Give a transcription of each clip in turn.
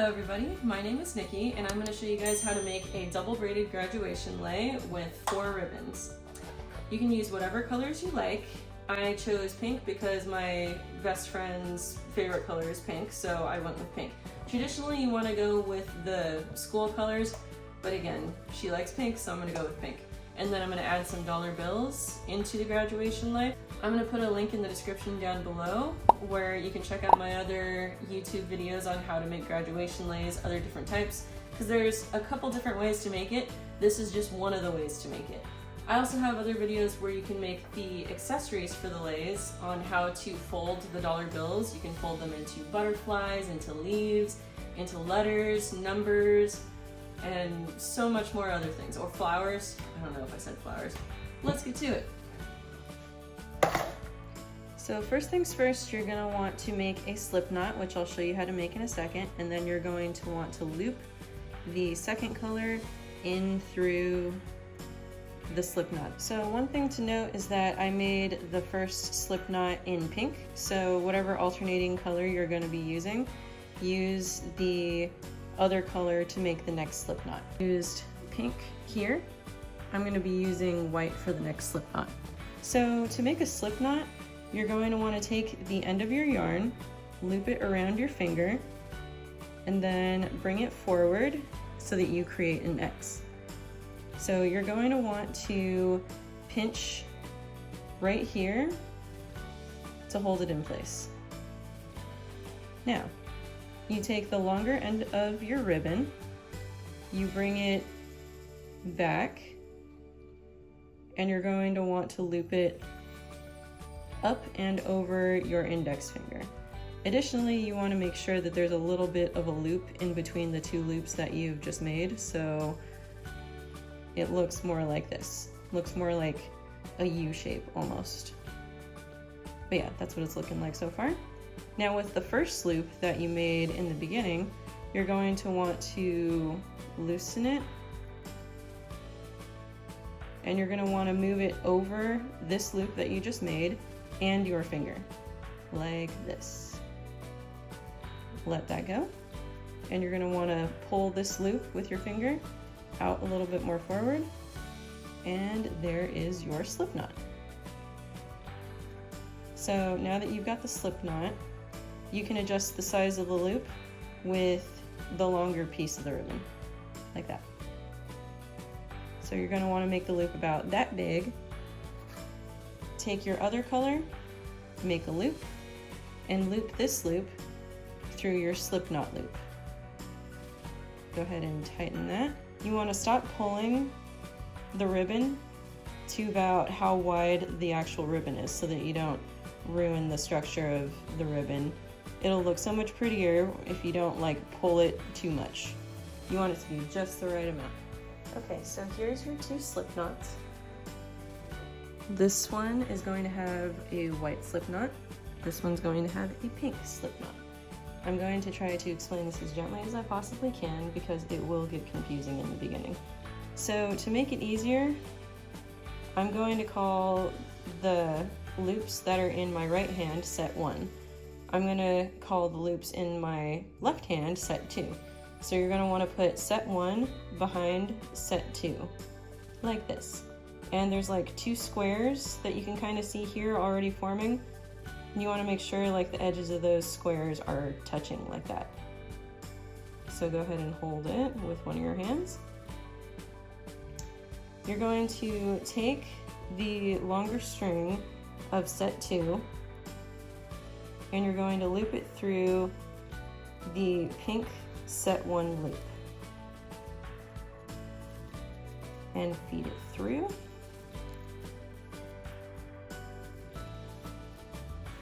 Hello everybody, my name is Nikki and I'm going to show you guys how to make a double braided graduation lei with 4 ribbons. You can use whatever colors you like. I chose pink because my best friend's favorite color is pink, so I went with pink. Traditionally you want to go with the school colors, but again, she likes pink, so I'm going to go with pink. And then I'm going to add some dollar bills into the graduation lei. I'm going to put a link in the description down below where you can check out my other YouTube videos on how to make graduation leis, other different types, because there's a couple different ways to make it. This is just one of the ways to make it. I also have other videos where you can make the accessories for the leis on how to fold the dollar bills. You can fold them into butterflies, into leaves, into letters, numbers, and so much more other things. Or flowers. I don't know if I said flowers. Let's get to it. So first things first, you're going to want to make a slip knot, which I'll show you how to make in a second, and then you're going to want to loop the second color in through the slip knot. So one thing to note is that I made the first slip knot in pink, so whatever alternating color you're going to be using, use the other color to make the next slip knot. Used pink here. I'm going to be using white for the next slip knot. So to make a slip knot, you're going to want to take the end of your yarn, loop it around your finger, and then bring it forward so that you create an X. So you're going to want to pinch right here to hold it in place. Now, you take the longer end of your ribbon, you bring it back, and you're going to want to loop it up and over your index finger. Additionally, you want to make sure that there's a little bit of a loop in between the 2 loops that you've just made, so it looks more like this. Looks more like a U shape almost. But yeah, that's what it's looking like so far. Now with the first loop that you made in the beginning, you're going to want to loosen it, and you're going to want to move it over this loop that you just made and your finger, like this. Let that go, and you're going to want to pull this loop with your finger out a little bit more forward, and there is your slip knot. So now that you've got the slip knot, you can adjust the size of the loop with the longer piece of the ribbon, like that. So you're going to want to make the loop about that big. Take your other color, make a loop, and loop this loop through your slip knot loop. Go ahead and tighten that. You want to stop pulling the ribbon to about how wide the actual ribbon is so that you don't ruin the structure of the ribbon. It'll look so much prettier if you don't pull it too much. You want it to be just the right amount. Okay, so here's your 2 slip knots. This one is going to have a white slip knot. This one's going to have a pink slip knot. I'm going to try to explain this as gently as I possibly can because it will get confusing in the beginning. So to make it easier, I'm going to call the loops that are in my right hand set 1. I'm going to call the loops in my left hand set 2. So you're going to want to put set 1 behind set 2, like this. And there's 2 squares that you can kind of see here already forming. And you want to make sure the edges of those squares are touching like that. So go ahead and hold it with one of your hands. You're going to take the longer string of set 2 and you're going to loop it through the pink set 1 loop and feed it through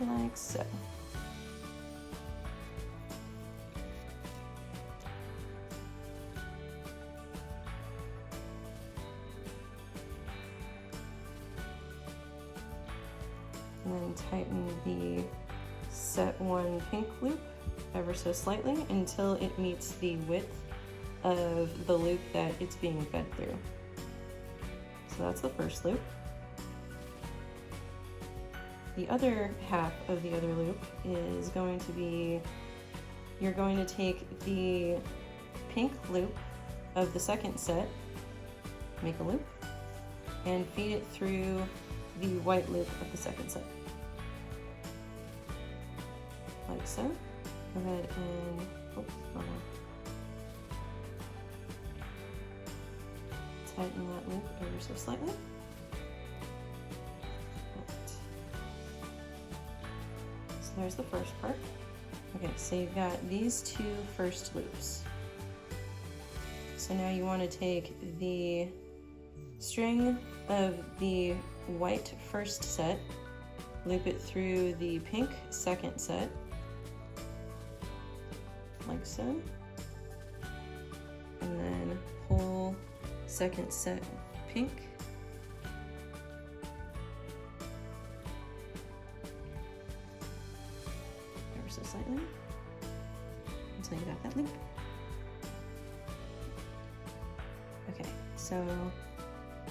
like so. And then tighten the set 1 pink loop ever so slightly until it meets the width of the loop that it's being fed through. So that's the first loop. The other half of the other loop is going to be you're going to take the pink loop of the second set, make a loop, and feed it through the white loop of the second set. Like so. Go ahead and, tighten that loop ever so slightly. Right. So there's the first part. Okay, so you've got these two first loops. So now you want to take the string of the white first set, loop it through the pink second set, like so, and then pull second set pink, ever so slightly, until you got that loop. Okay, so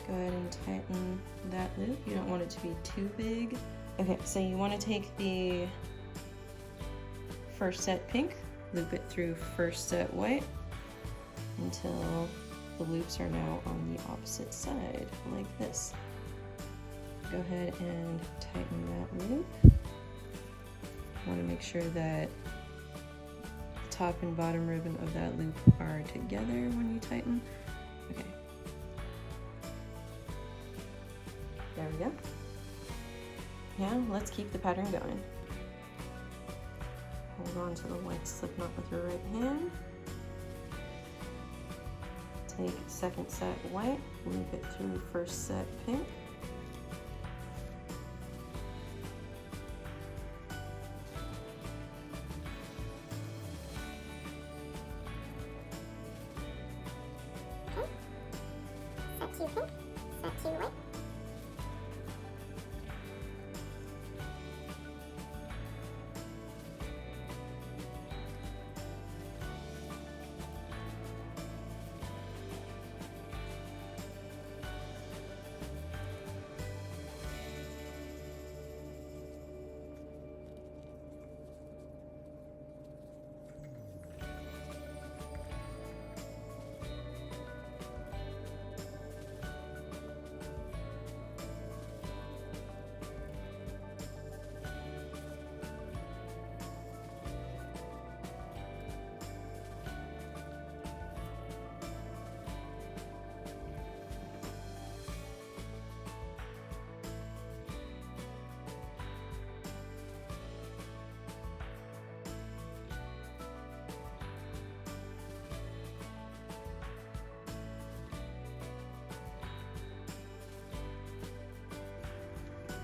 go ahead and tighten that loop. You don't want it to be too big. Okay, so you want to take the first set pink, loop it through first set white until the loops are now on the opposite side, like this. Go ahead and tighten that loop. You want to make sure that the top and bottom ribbon of that loop are together when you tighten. Okay. There we go. Now let's keep the pattern going. Hold on to the white slip knot with your right hand. Take second set white, loop it through first set pink. Set 2 pink, set 2 white.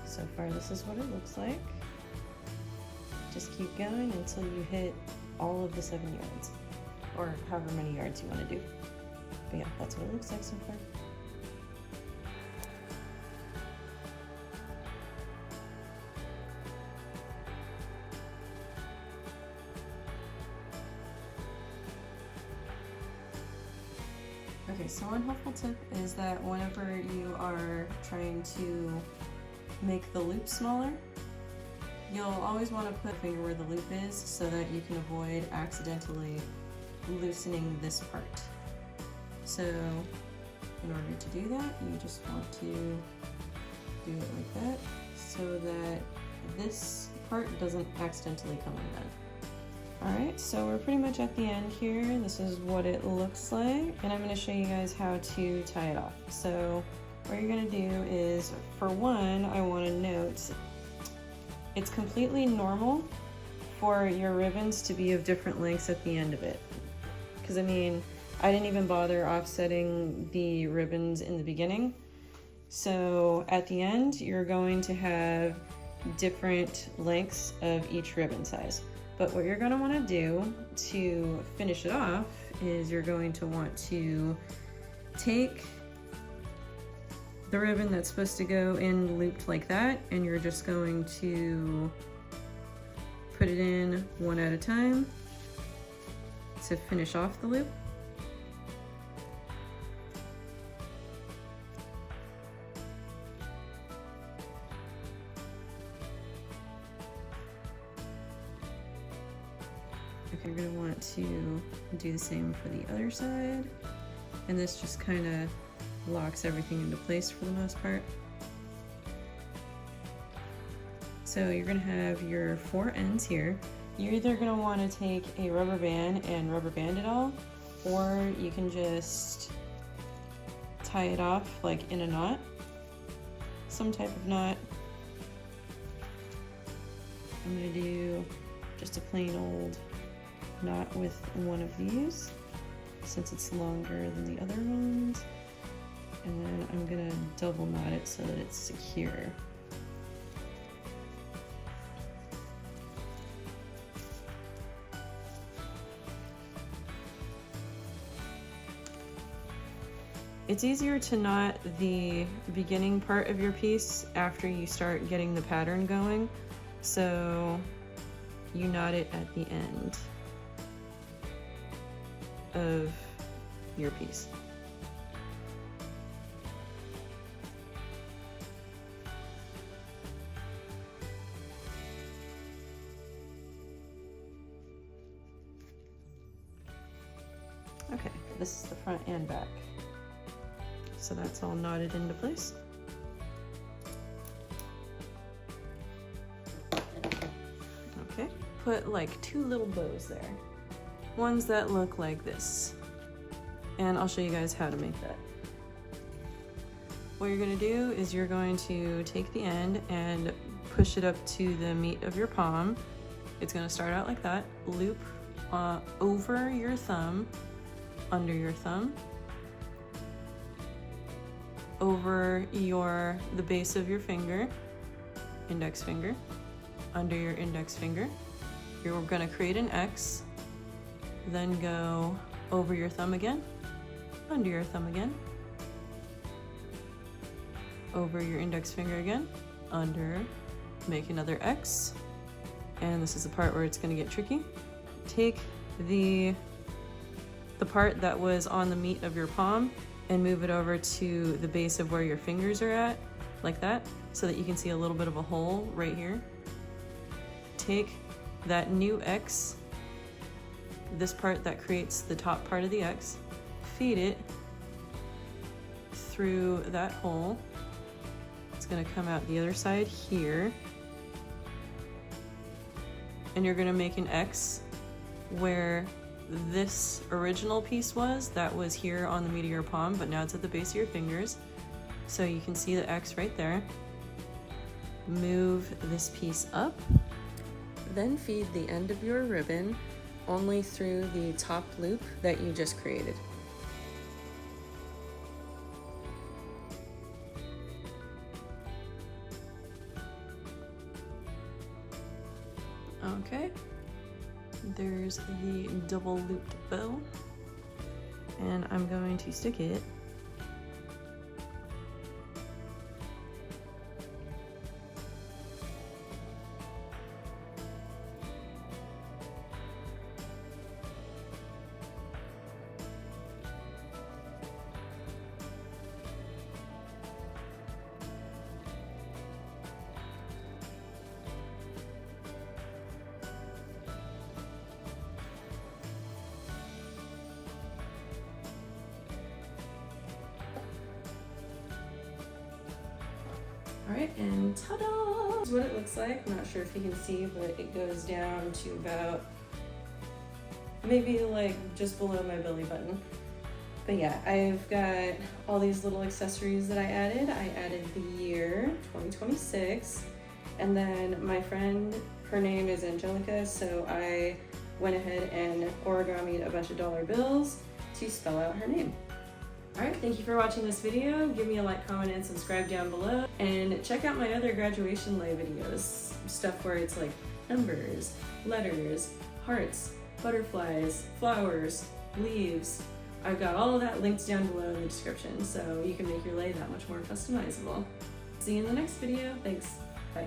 So far this is what it looks like. Just keep going until you hit all of the 7 yards, or however many yards you want to do. But yeah, that's what it looks like so far. Okay, so one helpful tip is that whenever you are trying to make the loop smaller, you'll always want to put a finger where the loop is so that you can avoid accidentally loosening this part. So in order to do that, you just want to do it like that so that this part doesn't accidentally come undone. Alright, so we're pretty much at the end here. This is what it looks like, and I'm going to show you guys how to tie it off. So what you're going to do is, for one, I want to note it's completely normal for your ribbons to be of different lengths at the end of it. Because I mean, I didn't even bother offsetting the ribbons in the beginning. So at the end, you're going to have different lengths of each ribbon size. But what you're going to want to do to finish it off is you're going to want to take the ribbon that's supposed to go in looped like that, and you're just going to put it in one at a time to finish off the loop. Okay, you're going to to do the same for the other side. And this just kind of locks everything into place for the most part. So you're gonna have your 4 ends here. You're either gonna wanna take a rubber band and rubber band it all, or you can just tie it off like in a knot, some type of knot. I'm gonna do just a plain old knot with one of these, since it's longer than the other ones. And then I'm gonna double knot it so that it's secure. It's easier to knot the beginning part of your piece after you start getting the pattern going, so you knot it at the end of your piece. Okay, this is the front and back. So that's all knotted into place. Okay, put like 2 little bows there. Ones that look like this. And I'll show you guys how to make that. What you're gonna do is you're going to take the end and push it up to the meat of your palm. It's gonna start out like that. Loop over your thumb, under your thumb, over the base of your finger, index finger, under your index finger. You're gonna create an X, then go over your thumb again, under your thumb again, over your index finger again, under, make another X, and this is the part where it's gonna get tricky. Take the part that was on the meat of your palm and move it over to the base of where your fingers are at, like that, so that you can see a little bit of a hole right here. Take that new X, this part that creates the top part of the X, feed it through that hole. It's gonna come out the other side here. And you're gonna make an X where this original piece that was here on the meat of your palm, but now it's at the base of your fingers. So you can see the X right there. Move this piece up, then feed the end of your ribbon only through the top loop that you just created. Okay. There's the double looped bow, and I'm going to stick it Alright, and ta-da! This is what it looks like. I'm not sure if you can see, but it goes down to about maybe like just below my belly button. But yeah, I've got all these little accessories that I added. I added the year 2026, and then my friend, her name is Angelica, so I went ahead and origamied a bunch of dollar bills to spell out her name. Alright, thank you for watching this video. Give me a like, comment, and subscribe down below. And check out my other graduation lay videos. Stuff where it's like numbers, letters, hearts, butterflies, flowers, leaves. I've got all of that linked down below in the description, so you can make your lay that much more customizable. See you in the next video. Thanks. Bye.